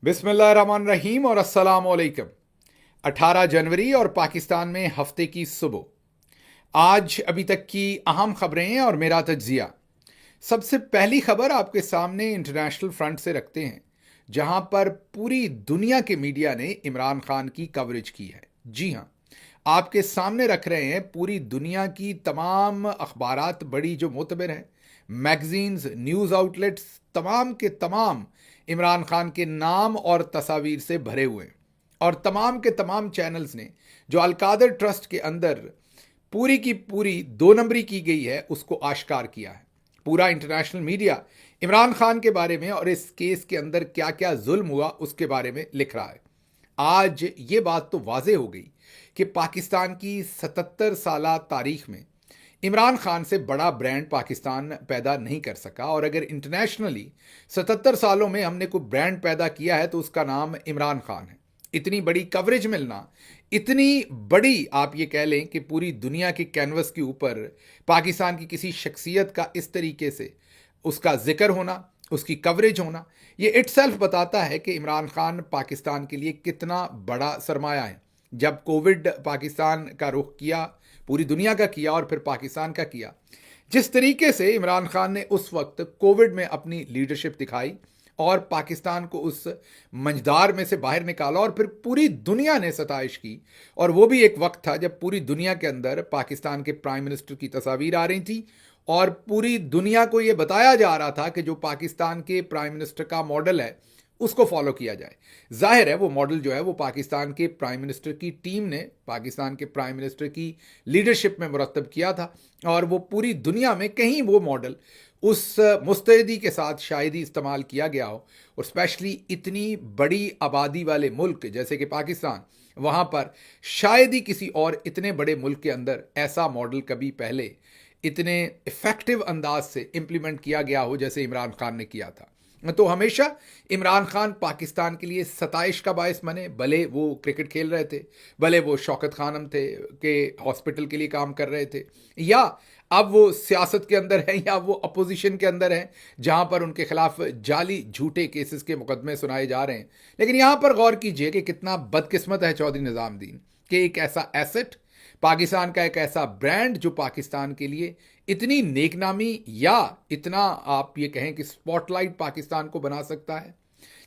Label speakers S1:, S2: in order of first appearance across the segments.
S1: बिस्मिल्लाहिर्रहमानिर्रहीम और अस्सलाम वालेकुम। 18 जनवरी और पाकिस्तान में हफ्ते की सुबह। आज अभी तक की अहम खबरें और मेरा तज्जिया। सबसे पहली खबर आपके सामने इंटरनेशनल फ्रंट से रखते हैं, जहां पर पूरी दुनिया के मीडिया ने इमरान खान की कवरेज की है। जी हां, आपके सामने रख रहे हैं पूरी दुनिया की तमाम अखबारात, बड़ी जो मोतबर हैं, मैगजीन्स, न्यूज़ आउटलेट्स, तमाम के तमाम इमरान खान के नाम और तस्वीर से भरे हुए हैं। और तमाम के तमाम चैनल्स ने जो अलकादर ट्रस्ट के अंदर पूरी की पूरी दो नंबरी की गई है उसको आश्कार किया है। पूरा इंटरनेशनल मीडिया इमरान खान के बारे में और इस केस के अंदर क्या क्या जुल्म हुआ उसके बारे में लिख रहा है। आज ये बात तो वाजे हो गई कि पाकिस्तान की 77 साला तारीख में इमरान खान से बड़ा ब्रांड पाकिस्तान पैदा नहीं कर सका। और अगर इंटरनेशनली 77 सालों में हमने कोई ब्रांड पैदा किया है तो उसका नाम इमरान खान है। इतनी बड़ी कवरेज मिलना, इतनी बड़ी आप ये कह लें कि पूरी दुनिया के कैनवस के ऊपर पाकिस्तान की किसी शख्सियत का इस तरीके से उसका जिक्र होना, उसकी कवरेज होना, ये इटसेल्फ बताता है कि इमरान खान पाकिस्तान के लिए कितना बड़ा सरमाया है। जब कोविड पाकिस्तान का रुख किया, पूरी दुनिया का किया और फिर पाकिस्तान का किया, जिस तरीके से इमरान खान ने उस वक्त कोविड में अपनी लीडरशिप दिखाई और पाकिस्तान को उस मंझदार में से बाहर निकाला और फिर पूरी दुनिया ने सताइश की। और वो भी एक वक्त था जब पूरी दुनिया के अंदर पाकिस्तान के प्राइम मिनिस्टर की तस्वीर आ रही थी और पूरी दुनिया को ये बताया जा रहा था कि जो पाकिस्तान के प्राइम मिनिस्टर का मॉडल है उसको फॉलो किया जाए। जाहिर है वो मॉडल जो है वो पाकिस्तान के प्राइम मिनिस्टर की टीम ने पाकिस्तान के प्राइम मिनिस्टर की लीडरशिप में मुरतब किया था और वो पूरी दुनिया में कहीं वो मॉडल उस मुस्तैदी के साथ शायद ही इस्तेमाल किया गया हो। और स्पेशली इतनी बड़ी आबादी वाले मुल्क जैसे कि पाकिस्तान, वहाँ पर शायद ही किसी और इतने बड़े मुल्क के अंदर ऐसा मॉडल कभी पहले इतने इफ़ेक्टिव अंदाज से इम्प्लीमेंट किया गया हो जैसे इमरान खान ने किया था। तो हमेशा इमरान खान पाकिस्तान के लिए सताइश का बायस बने, भले वो क्रिकेट खेल रहे थे, भले वो शौकत खानम थे के हॉस्पिटल के लिए काम कर रहे थे, या अब वो सियासत के अंदर हैं, या वो अपोजिशन के अंदर हैं जहां पर उनके खिलाफ जाली झूठे केसेस के मुकदमे सुनाए जा रहे हैं। लेकिन यहां पर गौर कीजिए कि कितना बदकिस्मत है चौधरी निज़ामुद्दीन कि एक ऐसा एसेट, पाकिस्तान का एक ऐसा ब्रांड जो पाकिस्तान के लिए इतनी नेकनामी या इतना आप ये कहें कि स्पॉटलाइट पाकिस्तान को बना सकता है,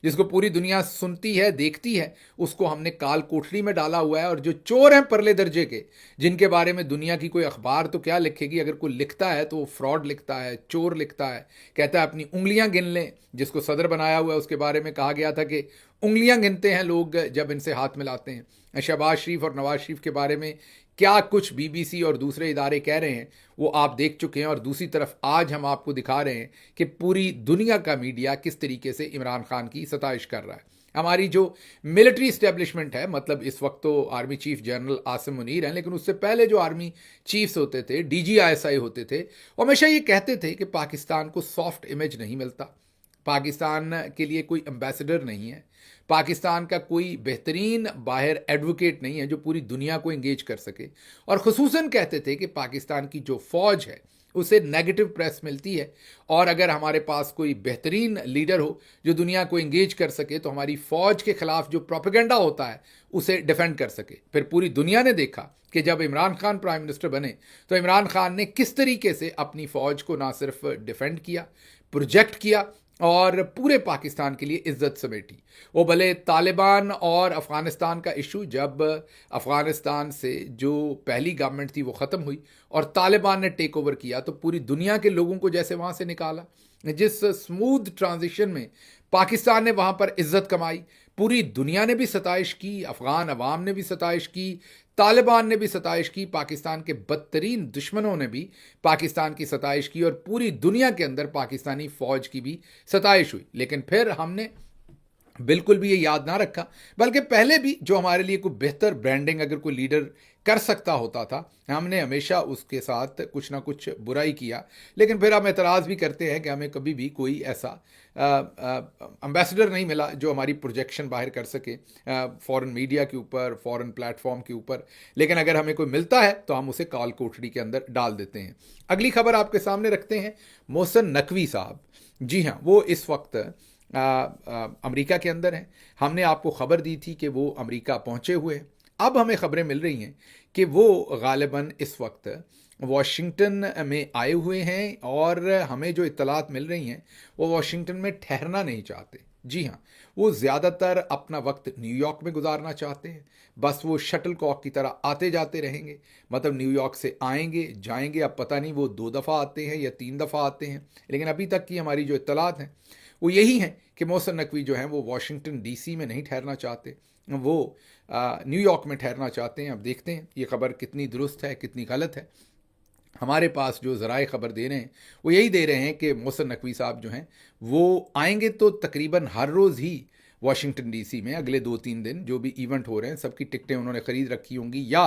S1: जिसको पूरी दुनिया सुनती है, देखती है, उसको हमने काल कोठरी में डाला हुआ है। और जो चोर हैं परले दर्जे के, जिनके बारे में दुनिया की कोई अखबार तो क्या लिखेगी, अगर कोई लिखता है तो वो फ्रॉड लिखता है, चोर लिखता है, कहता है अपनी उंगलियां गिन लें। जिसको सदर बनाया हुआ है उसके बारे में कहा गया था कि उंगलियां गिनते हैं लोग जब इनसे हाथ मिलाते हैं। शहबाज शरीफ और नवाज शरीफ के बारे में क्या कुछ बीबीसी और दूसरे इदारे कह रहे हैं वो आप देख चुके हैं। और दूसरी तरफ आज हम आपको दिखा रहे हैं कि पूरी दुनिया का मीडिया किस तरीके से इमरान खान की सताइश कर रहा है। हमारी जो मिलिट्री इस्टेब्लिशमेंट है, मतलब इस वक्त तो army chief general Asim Munir हैं, लेकिन उससे पहले जो आर्मी चीफ्स होते थे, DGISI होते थे, वो हमेशा ये कहते थे कि पाकिस्तान को सॉफ्ट इमेज नहीं मिलता, पाकिस्तान के लिए कोई एम्बेसडर नहीं है, पाकिस्तान का कोई बेहतरीन बाहर एडवोकेट नहीं है जो पूरी दुनिया को इंगेज कर सके। और ख़ुसूसन कहते थे कि पाकिस्तान की जो फ़ौज है उसे नेगेटिव प्रेस मिलती है, और अगर हमारे पास कोई बेहतरीन लीडर हो जो दुनिया को इंगेज कर सके तो हमारी फ़ौज के ख़िलाफ़ जो प्रोपेगेंडा होता है उसे डिफेंड कर सके। फिर पूरी दुनिया ने देखा कि जब इमरान खान प्राइम मिनिस्टर बने तो इमरान खान ने किस तरीके से अपनी फ़ौज को ना सिर्फ डिफेंड किया, प्रोजेक्ट किया और पूरे पाकिस्तान के लिए इज्जत समेटी। वो भले तालिबान और अफ़गानिस्तान का इशू, जब अफ़गानिस्तान से जो पहली गवर्नमेंट थी वो ख़त्म हुई और तालिबान ने टेक ओवर किया तो पूरी दुनिया के लोगों को जैसे वहाँ से निकाला, जिस स्मूथ ट्रांजिशन में पाकिस्तान ने वहाँ पर इज्जत कमाई, पूरी दुनिया ने भी सताइश की, अफ़गान अवाम ने भी सताइश की, तालिबान ने भी सताइश की, पाकिस्तान के बदतरीन दुश्मनों ने भी पाकिस्तान की सताइश की और पूरी दुनिया के अंदर पाकिस्तानी फ़ौज की भी सताइश हुई। लेकिन फिर हमने बिल्कुल भी ये याद ना रखा, बल्कि पहले भी जो हमारे लिए कोई बेहतर ब्रांडिंग अगर कोई लीडर कर सकता होता था, हमने हमेशा उसके साथ कुछ ना कुछ बुराई किया। लेकिन फिर हम एतराज़ भी करते हैं कि हमें कभी भी कोई ऐसा एम्बेसडर नहीं मिला जो हमारी प्रोजेक्शन बाहर कर सके फॉरेन मीडिया के ऊपर, फॉरेन प्लेटफॉर्म के ऊपर। लेकिन अगर हमें कोई मिलता है तो हम उसे काल कोठरी के अंदर डाल देते हैं। अगली खबर आपके सामने रखते हैं, मोहसिन नकवी साहब। जी हाँ, वो इस वक्त अमेरिका के अंदर हैं। हमने आपको खबर दी थी कि वो अमेरिका पहुंचे हुए हैं। अब हमें खबरें मिल रही हैं कि वो गालिबन इस वक्त वाशिंगटन में आए हुए हैं और हमें जो इत्तलात मिल रही हैं वो वाशिंगटन में ठहरना नहीं चाहते। जी हाँ, वो ज़्यादातर अपना वक्त न्यूयॉर्क में गुजारना चाहते हैं। बस वो शटल कॉक की तरह आते जाते रहेंगे, मतलब न्यूयॉर्क से आएंगे जाएंगे। अब पता नहीं वो 2 दफ़ा आते हैं या 3 दफ़ा आते हैं, लेकिन अभी तक की हमारी जो इत्तलात हैं वो यही हैं कि मोहसिन नकवी जो हैं वो वाशिंगटन डीसी में नहीं ठहरना चाहते, वो न्यूयॉर्क में ठहरना चाहते हैं। अब देखते हैं ये खबर कितनी दुरुस्त है कितनी गलत है। हमारे पास जो ज़राए ख़बर दे रहे हैं वो यही दे रहे हैं कि मोहसिन नकवी साहब जो हैं वो आएंगे तो तकरीबन हर रोज़ ही वाशिंगटन डीसी में अगले 2-3 दिन जो भी इवेंट हो रहे हैं सबकी टिकटें उन्होंने ख़रीद रखी होंगी या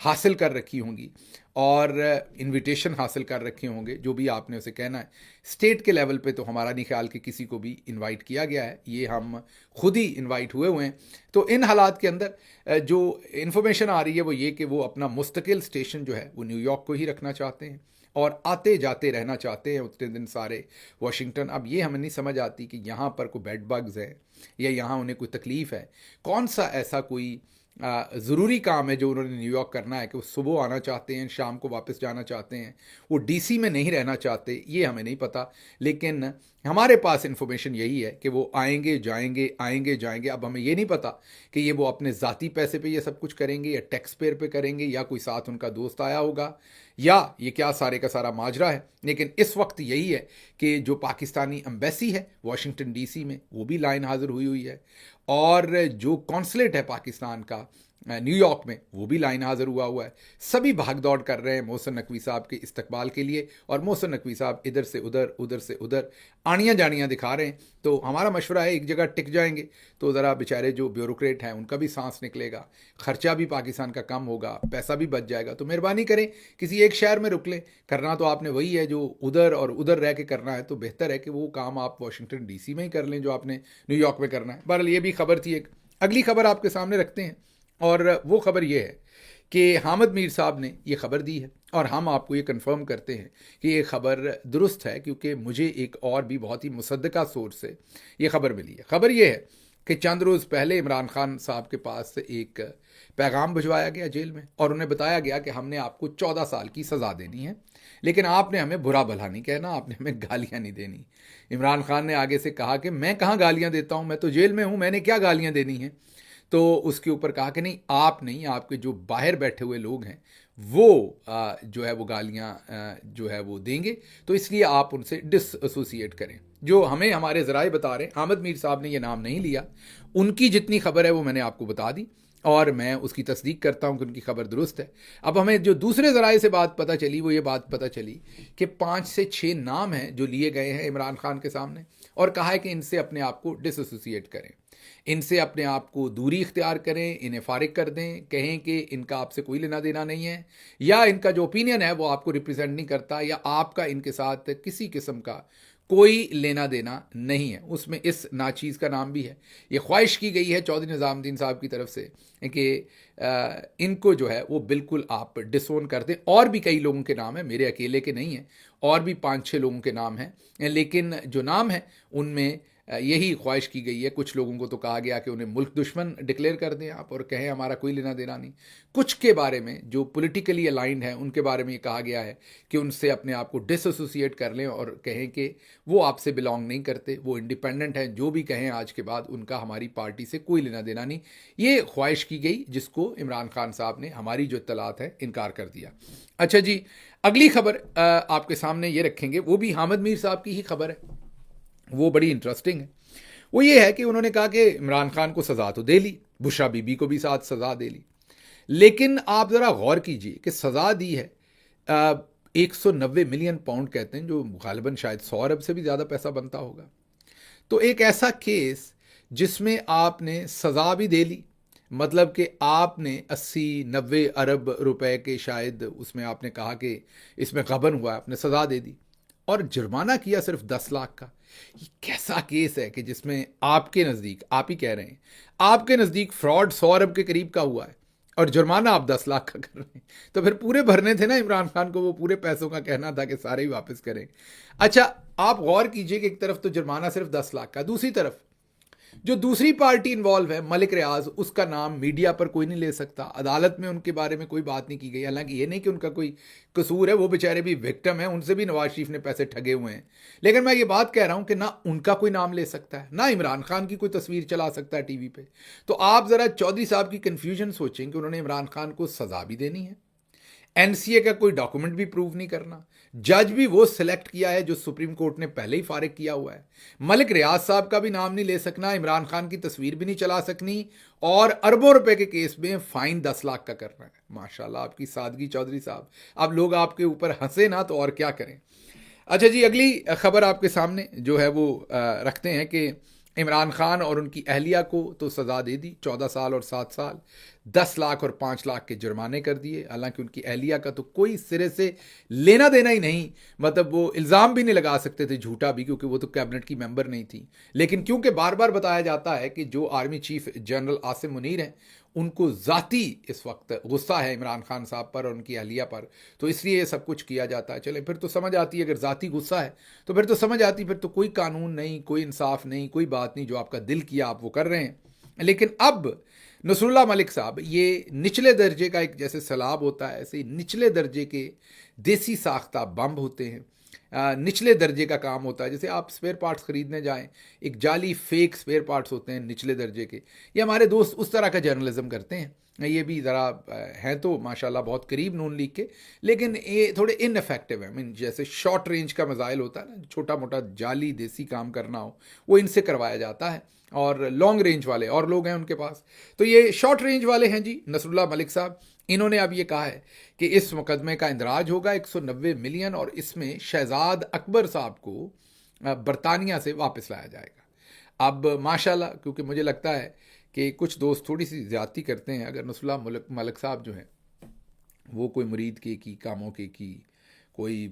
S1: हासिल कर रखी होंगी और इनविटेशन हासिल कर रखे होंगे, जो भी आपने उसे कहना है। स्टेट के लेवल पे तो हमारा नहीं ख्याल कि किसी को भी इनवाइट किया गया है, ये हम खुद ही इनवाइट हुए हैं। तो इन हालात के अंदर जो इन्फॉर्मेशन आ रही है वो ये कि वो अपना मुस्तकिल स्टेशन जो है वो न्यूयॉर्क को ही रखना चाहते हैं और आते जाते रहना चाहते हैं उतने दिन सारे वाशिंगटन। अब ये हमें नहीं समझ आती कि यहाँ पर कोई बेड बग्स है या यहाँ उन्हें कोई तकलीफ़ है, कौन सा ऐसा कोई ज़रूरी काम है जो उन्होंने न्यूयॉर्क करना है कि वो सुबह आना चाहते हैं शाम को वापस जाना चाहते हैं, वो डीसी में नहीं रहना चाहते, ये हमें नहीं पता। लेकिन हमारे पास इन्फॉर्मेशन यही है कि वो आएंगे जाएंगे। अब हमें ये नहीं पता कि ये वो अपने ज़ाती पैसे पे ये सब कुछ करेंगे या टैक्स पेयर पे करेंगे या कोई साथ उनका दोस्त आया होगा या ये क्या सारे का सारा माजरा है। लेकिन इस वक्त यही है कि जो पाकिस्तानी एम्बेसी है वाशिंगटन डीसी में वो भी लाइन हाजिर हुई है और जो कॉन्सुलेट है पाकिस्तान का न्यूयॉर्क में वो भी लाइन हाजिर हुआ है। सभी भाग दौड़ कर रहे हैं मोहसिन नकवी साहब के इस्तकबाल के लिए और मोहसिन नकवी साहब इधर से उधर आनियाँ जानियाँ दिखा रहे हैं। तो हमारा मशवरा है एक जगह टिक जाएंगे तो ज़रा बेचारे जो ब्यूरोक्रेट हैं उनका भी सांस निकलेगा, खर्चा भी पाकिस्तान का कम होगा, पैसा भी बच जाएगा। तो मेहरबानी करें किसी एक शहर में रुक लें, करना तो आपने वही है जो उधर और उधर रह के करना है, तो बेहतर है कि वो काम आप वाशिंगटन डीसी में ही कर लें जो आपने न्यूयॉर्क में करना है। बहरहाल ये भी खबर थी। एक अगली खबर आपके सामने रखते हैं और वो खबर ये है कि हामिद मीर साहब ने ये खबर दी है और हम आपको ये कंफर्म करते हैं कि ये खबर दुरुस्त है, क्योंकि मुझे एक और भी बहुत ही मुसद्दका सोर्स से ये खबर मिली है। खबर ये है कि चंद रोज़ पहले इमरान खान साहब के पास से एक पैगाम भिजवाया गया जेल में और उन्हें बताया गया कि हमने आपको 14 साल की सज़ा देनी है, लेकिन आपने हमें बुरा भला नहीं कहना, आपने हमें गालियाँ नहीं देनी। इमरान खान ने आगे से कहा कि मैं कहाँ गालियाँ देता हूँ, मैं तो जेल में हूँ, मैंने क्या गालियाँ देनी हैं। तो उसके ऊपर कहा कि नहीं, आप नहीं, आपके जो बाहर बैठे हुए लोग हैं वो जो है वो गालियाँ जो है वो देंगे, तो इसलिए आप उनसे डिसएसोसिएट करें। जो हमें हमारे ज़राए बता रहे हैं, हामिद मीर साहब ने ये नाम नहीं लिया, उनकी जितनी खबर है वो मैंने आपको बता दी और मैं उसकी तस्दीक करता हूँ कि उनकी खबर दुरुस्त है। अब हमें जो दूसरे ज़राए से बात पता चली वो ये बात पता चली कि 5 से 6 नाम हैं जो लिए गए हैं इमरान खान के सामने और कहा है कि इनसे अपने आप को डिसएसोसिएट करें, इनसे अपने आप को दूरी इख्तियार करें, इन्हें फारिग कर दें, कहें कि इनका आपसे कोई लेना देना नहीं है या इनका जो ओपिनियन है वो आपको रिप्रेजेंट नहीं करता या आपका इनके साथ किसी किस्म का कोई लेना देना नहीं है। उसमें इस नाचीज़ का नाम भी है। ये ख्वाहिश की गई है चौधरी निज़ामुद्दीन साहब की तरफ से कि इनको जो है वो बिल्कुल आप डिसोन कर दें। और भी कई लोगों के नाम हैं, मेरे अकेले के नहीं हैं, और भी 5-6 लोगों के नाम हैं, लेकिन जो नाम है उनमें यही ख्वाहिश की गई है। कुछ लोगों को तो कहा गया कि उन्हें मुल्क दुश्मन डिक्लेयर कर दें आप और कहें हमारा कोई लेना देना नहीं। कुछ के बारे में जो पॉलिटिकली अलाइंड है उनके बारे में ये कहा गया है कि उनसे अपने आप को डिसएसोसिएट कर लें और कहें कि वो आपसे बिलोंग नहीं करते, वो इंडिपेंडेंट हैं, जो भी कहें आज के बाद उनका हमारी पार्टी से कोई लेना देना नहीं। ये ख्वाहिश की गई जिसको इमरान खान साहब ने हमारी जो इत्तलात है इनकार कर दिया। अच्छा जी, अगली खबर आपके सामने ये रखेंगे, वो भी हामिद मीर साहब की ही खबर है, वो बड़ी इंटरेस्टिंग है। वो ये है कि उन्होंने कहा कि इमरान खान को सज़ा तो दे ली, बुशरा बीबी को भी साथ सज़ा दे ली, लेकिन आप ज़रा गौर कीजिए कि सज़ा दी है 190 मिलियन पाउंड कहते हैं, जो गालिबन शायद 100 अरब से भी ज़्यादा पैसा बनता होगा। तो एक ऐसा केस जिसमें आपने सज़ा भी दे ली, मतलब कि आपने 80-90 अरब रुपए के शायद उसमें आपने कहा कि इसमें गबन हुआ, आपने सज़ा दे दी और जुर्माना किया सिर्फ 10 लाख का। ये कैसा केस है कि जिसमें आपके नज़दीक, आप ही कह रहे हैं, आपके नज़दीक फ्रॉड 100 अरब के करीब का हुआ है और जुर्माना आप 10 लाख का कर रहे हैं। तो फिर पूरे भरने थे ना इमरान खान को, वो पूरे पैसों का कहना था कि सारे ही वापस करें। अच्छा, آپ غور کیجئے کہ ایک طرف تو جرمانہ صرف 10 لاکھ کا، دوسری طرف جو دوسری پارٹی انوالو ہے ملک ریاض، اس کا نام میڈیا پر کوئی نہیں لے سکتا، عدالت میں ان کے بارے میں کوئی بات نہیں کی گئی، حالانکہ یہ نہیں کہ ان کا کوئی قصور ہے، وہ بیچارے بھی وکٹم ہیں، ان سے بھی نواز شریف نے پیسے ٹھگے ہوئے ہیں، لیکن میں یہ بات کہہ رہا ہوں کہ نہ ان کا کوئی نام لے سکتا ہے، نہ عمران خان کی کوئی تصویر چلا سکتا ہے ٹی وی پہ۔ تو آپ ذرا چودھری صاحب کی کنفیوژن سوچیں کہ انہوں نے عمران خان کو سزا بھی دینی ہے، این سی اے کا کوئی ڈاکومنٹ بھی پروو نہیں کرنا، جج بھی وہ سلیکٹ کیا ہے جو سپریم کورٹ نے پہلے ہی فارغ کیا ہوا ہے، ملک ریاض صاحب کا بھی نام نہیں لے سکنا، عمران خان کی تصویر بھی نہیں چلا سکنی، اور اربوں روپے کے کیس میں فائن 10 لاکھ کا کرنا ہے۔ ماشاءاللہ آپ کی سادگی چودھری صاحب، اب لوگ آپ کے اوپر ہنسے نہ تو اور کیا کریں۔ اچھا جی، اگلی خبر آپ کے سامنے جو ہے وہ رکھتے ہیں کہ عمران خان اور ان کی اہلیہ کو تو سزا دے دی، 14 سال اور 7 سال، 10 لاکھ اور 5 لاکھ کے جرمانے کر دیے، حالانکہ ان کی اہلیہ کا تو کوئی سرے سے لینا دینا ہی نہیں، مطلب وہ الزام بھی نہیں لگا سکتے تھے جھوٹا بھی، کیونکہ وہ تو کیبنٹ کی ممبر نہیں تھی، لیکن کیونکہ بار بار بتایا جاتا ہے کہ جو army chief general Asim Munir ہیں ان کو ذاتی اس وقت غصہ ہے عمران خان صاحب پر اور ان کی اہلیہ پر، تو اس لیے یہ سب کچھ کیا جاتا ہے۔ چلیں پھر تو سمجھ آتی ہے، اگر ذاتی غصہ ہے تو پھر تو سمجھ آتی، پھر تو کوئی قانون نہیں، کوئی انصاف نہیں، کوئی بات نہیں، جو آپ کا دل کیا آپ وہ کر رہے ہیں۔ لیکن اب نصر اللہ ملک صاحب، یہ نچلے درجے کا ایک جیسے سیلاب ہوتا ہے، ایسے ہی نچلے درجے کے دیسی ساختہ بم ہوتے ہیں، نچلے درجے کا کام ہوتا ہے، جیسے آپ سپیئر پارٹس خریدنے جائیں، ایک جعلی فیک سپیئر پارٹس ہوتے ہیں نچلے درجے کے، یہ ہمارے دوست اس طرح کا جرنلزم کرتے ہیں، یہ بھی ذرا ہیں تو ماشاءاللہ بہت قریب نون لیگ کے، لیکن یہ تھوڑے ان افیکٹو ہیں، جیسے شارٹ رینج کا میزائل ہوتا ہے نا، چھوٹا موٹا جعلی دیسی کام کرنا ہو وہ ان سے کروایا جاتا ہے، اور لانگ رینج والے اور لوگ ہیں ان کے پاس، تو یہ شارٹ رینج والے ہیں جی نصر اللہ ملک صاحب۔ انہوں نے اب یہ کہا ہے کہ اس مقدمے کا اندراج ہوگا 190 ملین، اور اس میں شہزاد اکبر صاحب کو برطانیہ سے واپس لایا جائے گا۔ اب ماشاءاللہ، کیونکہ مجھے لگتا ہے کہ کچھ دوست تھوڑی سی زیادتی کرتے ہیں، اگر نصر اللہ ملک صاحب جو ہیں وہ کوئی مرید کی کاموں کی کوئی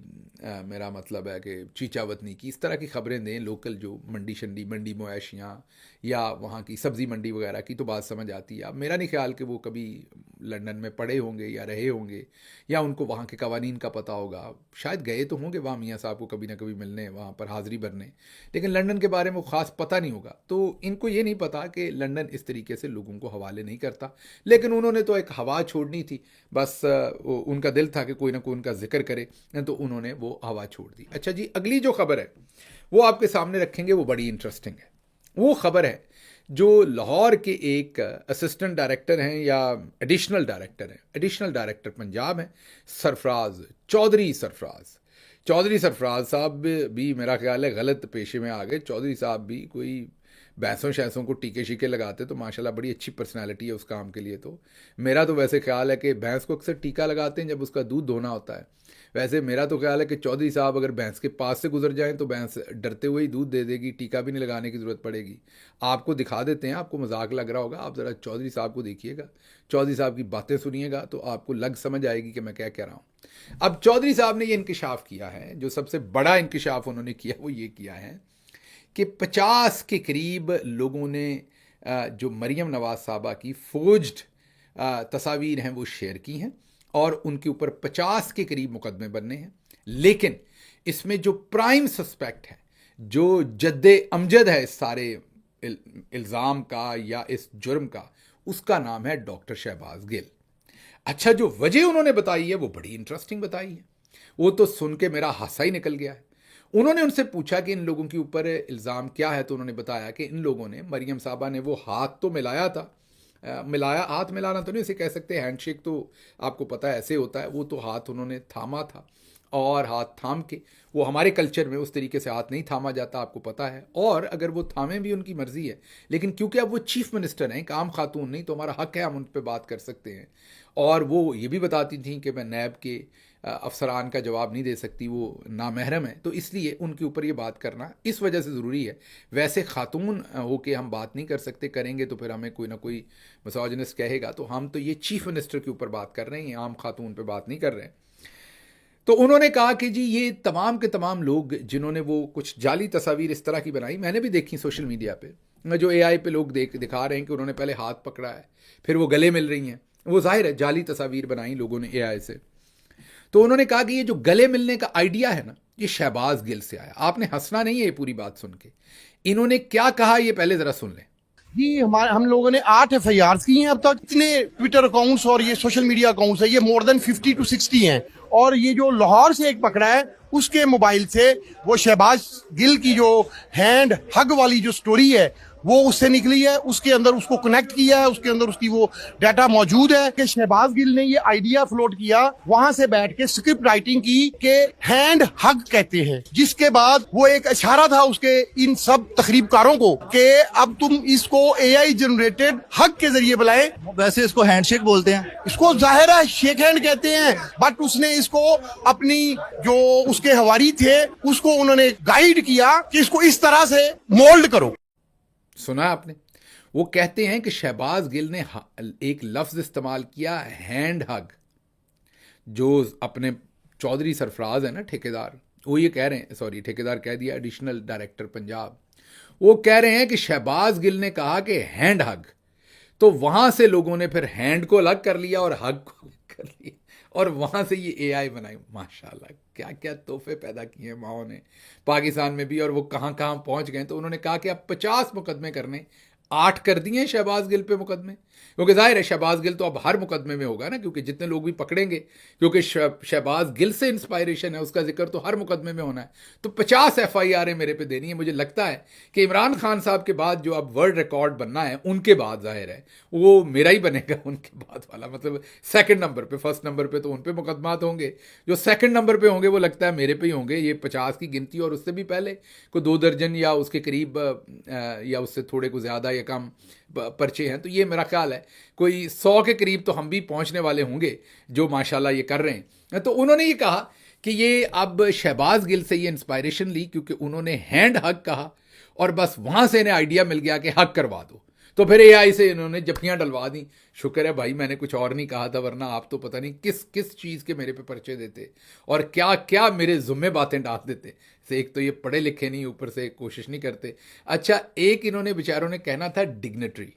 S1: میرا مطلب ہے کہ چیچا وطنی کی اس طرح کی خبریں دیں، لوکل جو منڈی مویشیاں یا وہاں کی سبزی منڈی وغیرہ کی، تو بات سمجھ آتی ہے۔ اب میرا نہیں خیال کہ وہ کبھی لندن میں پڑھے ہوں گے یا رہے ہوں گے، یا ان کو وہاں کے قوانین کا پتہ ہوگا، شاید گئے تو ہوں گے وہاں میاں صاحب کو کبھی نہ کبھی ملنے، وہاں پر حاضری بھرنے، لیکن لندن کے بارے میں خاص پتہ نہیں ہوگا، تو ان کو یہ نہیں پتا کہ لندن اس طریقے سے لوگوں کو حوالے نہیں کرتا، لیکن انہوں نے تو ایک ہوا چھوڑنی تھی، بس ان کا دل تھا کہ کوئی نہ کوئی ان کا ذکر کرے، تو انہوں نے وہ ہوا چھوڑ دی۔ اچھا جی، اگلی جو خبر ہے وہ آپ کے سامنے رکھیں گے، وہ بڑی انٹرسٹنگ ہے۔ وہ خبر ہے جو لاہور کے ایک اسسٹنٹ ڈائریکٹر ہیں یا ایڈیشنل ڈائریکٹر پنجاب ہیں، سرفراز چودھری سرفراز صاحب بھی میرا خیال ہے غلط پیشے میں آ گئے۔ چودھری صاحب بھی کوئی بھینسوں شیسوں کو ٹیکے شیکے لگاتے، تو ماشاءاللہ بڑی اچھی پرسنالٹی ہے اس کام کے لیے۔ تو میرا تو ویسے خیال ہے کہ بھینس کو اکثر ٹیکا لگاتے ہیں جب اس کا دودھ دھونا ہوتا ہے، ویسے میرا تو خیال ہے کہ چودھری صاحب اگر بھینس کے پاس سے گزر جائیں تو بھینس ڈرتے ہوئے ہی دودھ دے دے گی، ٹیکا بھی نہیں لگانے کی ضرورت پڑے گی۔ آپ کو دکھا دیتے ہیں، آپ کو مذاق لگ رہا ہوگا، آپ ذرا چودھری صاحب کو دیکھیے گا، چودھری صاحب کی باتیں سنیے گا تو آپ کو سمجھ آئے گی کہ میں کیا کہہ رہا ہوں۔ اب چودھری صاحب نے یہ انکشاف کیا ہے، جو سب سے بڑا انکشاف انہوں نے کیا وہ یہ کیا ہے کہ 50 کے قریب لوگوں نے جو مریم نواز صاحبہ کی فوجڈ تصاویر ہیں وہ شیئر کی ہیں، اور ان کے اوپر 50 کے قریب مقدمے بننے ہیں، لیکن اس میں جو پرائم سسپیکٹ ہے، جو جد امجد ہے اس سارے الزام کا یا اس جرم کا، اس کا نام ہے ڈاکٹر شہباز گل۔ اچھا، جو وجہ انہوں نے بتائی ہے وہ بڑی انٹرسٹنگ بتائی ہے، وہ تو سن کے میرا ہنسا ہی نکل گیا ہے۔ انہوں نے ان سے پوچھا کہ ان لوگوں کے اوپر الزام کیا ہے، تو انہوں نے بتایا کہ ان لوگوں نے مریم صاحبہ نے وہ ہاتھ تو ملایا تھا، ہاتھ ملانا تو نہیں اسے کہہ سکتے، ہینڈ شیک تو آپ کو پتہ ہے ایسے ہوتا ہے، وہ تو ہاتھ انہوں نے تھاما تھا، اور ہاتھ تھام کے، وہ ہمارے کلچر میں اس طریقے سے ہاتھ نہیں تھاما جاتا، آپ کو پتہ ہے، اور اگر وہ تھامیں بھی ان کی مرضی ہے، لیکن کیونکہ اب وہ چیف منسٹر ہیں، ایک عام خاتون نہیں، تو ہمارا حق ہے ہم ان پہ بات کر سکتے ہیں۔ اور وہ یہ بھی بتاتی تھیں کہ میں نیب کے افسران کا جواب نہیں دے سکتی، وہ نامحرم ہے، تو اس لیے ان کے اوپر یہ بات کرنا اس وجہ سے ضروری ہے۔ ویسے خاتون ہو کے ہم بات نہیں کر سکتے، کریں گے تو پھر ہمیں کوئی نہ کوئی مسوجنسٹ کہے گا، تو ہم تو یہ چیف منسٹر کے اوپر بات کر رہے ہیں، عام خاتون پہ بات نہیں کر رہے ہیں۔ تو انہوں نے کہا کہ جی یہ تمام کے تمام لوگ جنہوں نے وہ کچھ جعلی تصاویر اس طرح کی بنائی، میں نے بھی دیکھی سوشل میڈیا پہ، جو اے آئی پہ لوگ دکھا رہے ہیں کہ انہوں نے پہلے ہاتھ پکڑا ہے، پھر وہ گلے مل رہی ہیں، وہ ظاہر ہے جعلی تصاویر بنائی لوگوں نے اے آئی سے۔ تو انہوں نے کہا کہ یہ جو گلے ملنے کا آئیڈیا ہے نا یہ شہباز گل سے آیا. آپ نے ہنسنا نہیں ہے یہ پوری بات سن کے. انہوں نے کیا کہا یہ پہلے ذرا سن لیں.
S2: جی ہم لوگوں نے 8 FIRs کی ہیں اب تک. اتنے ٹویٹر اکاؤنٹس اور یہ سوشل میڈیا اکاؤنٹس ہیں, یہ مور دین 50 to 60 ہیں. اور یہ جو لاہور سے ایک پکڑا ہے اس کے موبائل سے وہ شہباز گل کی جو ہینڈ ہگ والی جو سٹوری ہے وہ اس سے نکلی ہے. اس کے اندر اس کو کنیکٹ کیا ہے, اس کے اندر اس کی وہ ڈیٹا موجود ہے کہ شہباز گل نے یہ آئیڈیا فلوٹ کیا وہاں سے بیٹھ کے اسکرپٹ رائٹنگ کی کہ ہینڈ ہگ کہتے ہیں, جس کے بعد وہ ایک اشارہ تھا اس کے ان سب تخریب کاروں کو کہ اب تم اس کو AI جنریٹڈ ہگ کے ذریعے بلائیں.
S3: ویسے اس کو ہینڈ شیک بولتے ہیں,
S2: اس کو ظاہر ہے شیک ہینڈ کہتے ہیں, بٹ اس نے اس کو اپنی جو اس کے حواری تھے اس کو انہوں نے گائیڈ کیا کہ اس کو اس طرح سے مولڈ کرو.
S1: سنا آپ نے, وہ کہتے ہیں کہ شہباز گل نے ایک لفظ استعمال کیا ہینڈ ہگ. جو اپنے چودھری سرفراز ہے نا ٹھیکیدار, وہ یہ کہہ رہے ہیں, سوری ٹھیکیدار کہہ دیا, ایڈیشنل ڈائریکٹر پنجاب, وہ کہہ رہے ہیں کہ شہباز گل نے کہا کہ ہینڈ ہگ, تو وہاں سے لوگوں نے پھر ہینڈ کو الگ کر لیا اور ہگ کو الگ کر لیا اور وہاں سے یہ AI بنائی. ماشاءاللہ کیا کیا تحفے پیدا کیے ہیں ماؤں نے پاکستان میں بھی, اور وہ کہاں کہاں پہنچ گئے. تو انہوں نے کہا کہ اب 50 مقدمے کرنے, 8 کر دیے شہباز گل پہ مقدمے, کیونکہ ظاہر ہے شہباز گل تو اب ہر مقدمے میں ہوگا نا, کیونکہ جتنے لوگ بھی پکڑیں گے, کیونکہ شہباز گل سے انسپائریشن ہے, اس کا ذکر تو ہر مقدمے میں ہونا ہے. تو 50 FIR میرے پہ دینی ہے. مجھے لگتا ہے کہ عمران خان صاحب کے بعد جو اب ورلڈ ریکارڈ بننا ہے ان کے بعد ظاہر ہے وہ میرا ہی بنے گا ان کے بعد والا, مطلب سیکنڈ نمبر پہ. فرسٹ نمبر پہ تو ان پہ مقدمات ہوں گے, جو سیکنڈ نمبر پہ ہوں گے وہ لگتا ہے میرے پہ ہی ہوں گے. یہ 50 کی گنتی اور اس سے بھی پہلے کوئی 2 درجن یا اس کے قریب یا اس سے تھوڑے کو زیادہ یا کم پرچے ہیں. تو یہ میرا خیال ہے کوئی 100 کے قریب تو ہم بھی پہنچنے والے ہوں گے جو ماشاءاللہ یہ کر رہے ہیں. تو انہوں نے یہ کہا کہ یہ اب شہباز گل سے یہ انسپائریشن لی کیونکہ انہوں نے ہینڈ ہگ کہا اور بس وہاں سے انہیں آئیڈیا مل گیا کہ ہگ کروا دو. تو پھر AI سے انہوں نے جفیاں ڈلوا دیں. شکر ہے بھائی میں نے کچھ اور نہیں کہا تھا, ورنہ آپ تو پتہ نہیں کس کس چیز کے میرے پہ پرچے دیتے اور کیا کیا میرے ذمے باتیں ڈال دیتے. ایک تو یہ پڑھے لکھے نہیں, اوپر سے کوشش نہیں کرتے. اچھا ایک انہوں نے بیچاروں نے کہنا تھا ڈگنیٹری,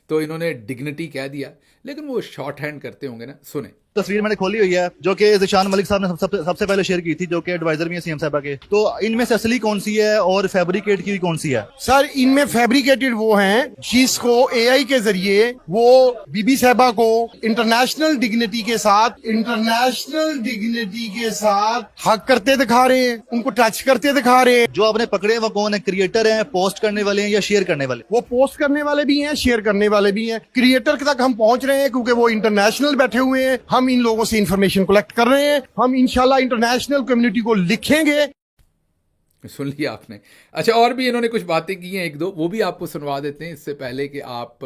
S1: تو انہوں نے ڈگنیٹی کہہ دیا, لیکن وہ شارٹ ہینڈ کرتے ہوں گے نا. سنیں
S3: تصویر میں نے کھولی ہوئی ہے جو کہ ذیشان ملک صاحب نے سب سے پہلے شیئر کی تھی, جو کہ ایڈوائزر بھی ہیں CM صاحبہ کے. تو ان میں سے اصلی کون سی ہے اور فیبریکیٹ کی کون سی ہے؟
S2: سر ان میں فیبریکیٹڈ وہ ہیں جس کو AI کے ذریعے وہ بی بی صاحبہ کو انٹرنیشنل ڈگنیٹی کے ساتھ حق کرتے دکھا رہے ہیں, ان کو ٹچ کرتے دکھا رہے ہیں.
S3: جو آپ نے پکڑے وہ کون ہے؟ کریٹر ہیں, پوسٹ کرنے والے ہیں یا شیئر کرنے والے؟
S2: وہ پوسٹ کرنے والے بھی ہیں, شیئر کرنے والے بھی ہیں. کریٹر تک ہم پہنچ رہے ہیں کیونکہ وہ انٹرنیشنل بیٹھے ہوئے ہیں. ہم ان لوگوں سے انفارمیشن کلیکٹ کر رہے ہیں. ہم انشاءاللہ انٹرنیشنل کمیونٹی کو لکھیں گے.
S1: سن لیا آپ نے. اچھا اور بھی انہوں نے کچھ باتیں کی ہیں, 1-2 وہ بھی آپ کو سنوا دیتے ہیں, اس سے پہلے کہ آپ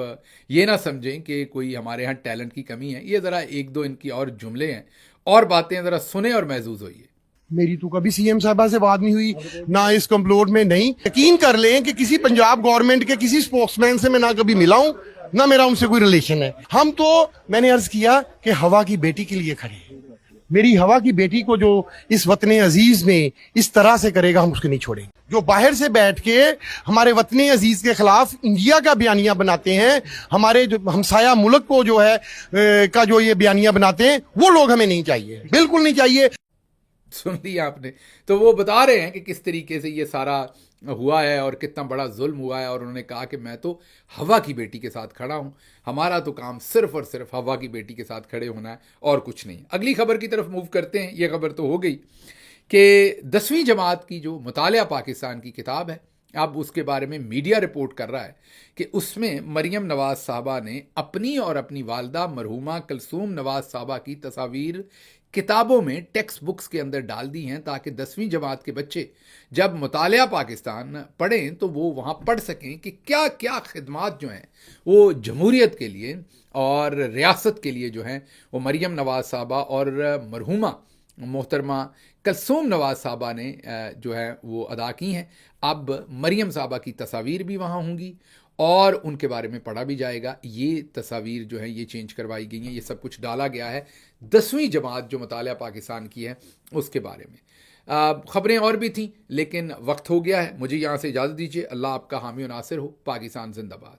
S1: یہ نہ سمجھیں کہ کوئی ہمارے ہاں ٹیلنٹ کی کمی ہے. یہ ذرا 1-2 ان کی اور جملے ہیں اور باتیں ذرا سنیں اور محظوظ ہوئیے.
S2: میری تو کبھی CM صاحبہ سے بات نہیں ہوئی, نہ اس کمپلوٹ میں. نہیں, یقین کر لیں کہ کسی پنجاب گورنمنٹ کے کسی اسپوکس مین سے میں نہ کبھی ملا ہوں, نہ میرا ان سے کوئی ریلیشن ہے. ہم تو میں نے عرض کیا کہ ہوا کی بیٹی کے لیے کھڑے ہیں. میری ہوا کی بیٹی کو جو اس وطن عزیز میں اس طرح سے کرے گا ہم اس کو نہیں چھوڑیں. جو باہر سے بیٹھ کے ہمارے وطن عزیز کے خلاف انڈیا کا بیانیہ بناتے ہیں, ہمارے جو ہمسایہ ملک کو جو ہے کا جو یہ بیانیہ بناتے ہیں, وہ لوگ ہمیں نہیں چاہیے, بالکل نہیں چاہیے.
S1: سن لیا آپ نے. تو وہ بتا رہے ہیں کہ کس طریقے سے یہ سارا ہوا ہے اور کتنا بڑا ظلم ہوا ہے, اور انہوں نے کہا کہ میں تو ہوا کی بیٹی کے ساتھ کھڑا ہوں, ہمارا تو کام صرف اور صرف ہوا کی بیٹی کے ساتھ کھڑے ہونا ہے اور کچھ نہیں. اگلی خبر کی طرف موو کرتے ہیں. یہ خبر تو ہو گئی کہ 10ویں جماعت کی جو مطالعہ پاکستان کی کتاب ہے, اب اس کے بارے میں میڈیا رپورٹ کر رہا ہے کہ اس میں مریم نواز صاحبہ نے اپنی اور اپنی والدہ مرحومہ کلثوم نواز صاحبہ کی تصاویر کتابوں میں ٹیکسٹ بکس کے اندر ڈال دی ہیں, تاکہ 10ویں جماعت کے بچے جب مطالعہ پاکستان پڑھیں تو وہ وہاں پڑھ سکیں کہ کیا کیا خدمات جو ہیں وہ جمہوریت کے لیے اور ریاست کے لیے جو ہیں وہ مریم نواز صاحبہ اور مرحومہ محترمہ کلثوم نواز صاحبہ نے جو ہے وہ ادا کی ہیں. اب مریم صاحبہ کی تصاویر بھی وہاں ہوں گی اور ان کے بارے میں پڑھا بھی جائے گا. یہ تصاویر جو ہیں یہ چینج کروائی گئی ہیں, یہ سب کچھ ڈالا گیا ہے 10ویں جماعت جو مطالعہ پاکستان کی ہے اس کے بارے میں. خبریں اور بھی تھیں لیکن وقت ہو گیا ہے. مجھے یہاں سے اجازت دیجیے. اللہ آپ کا حامی و ناصر ہو. پاکستان زندہ باد.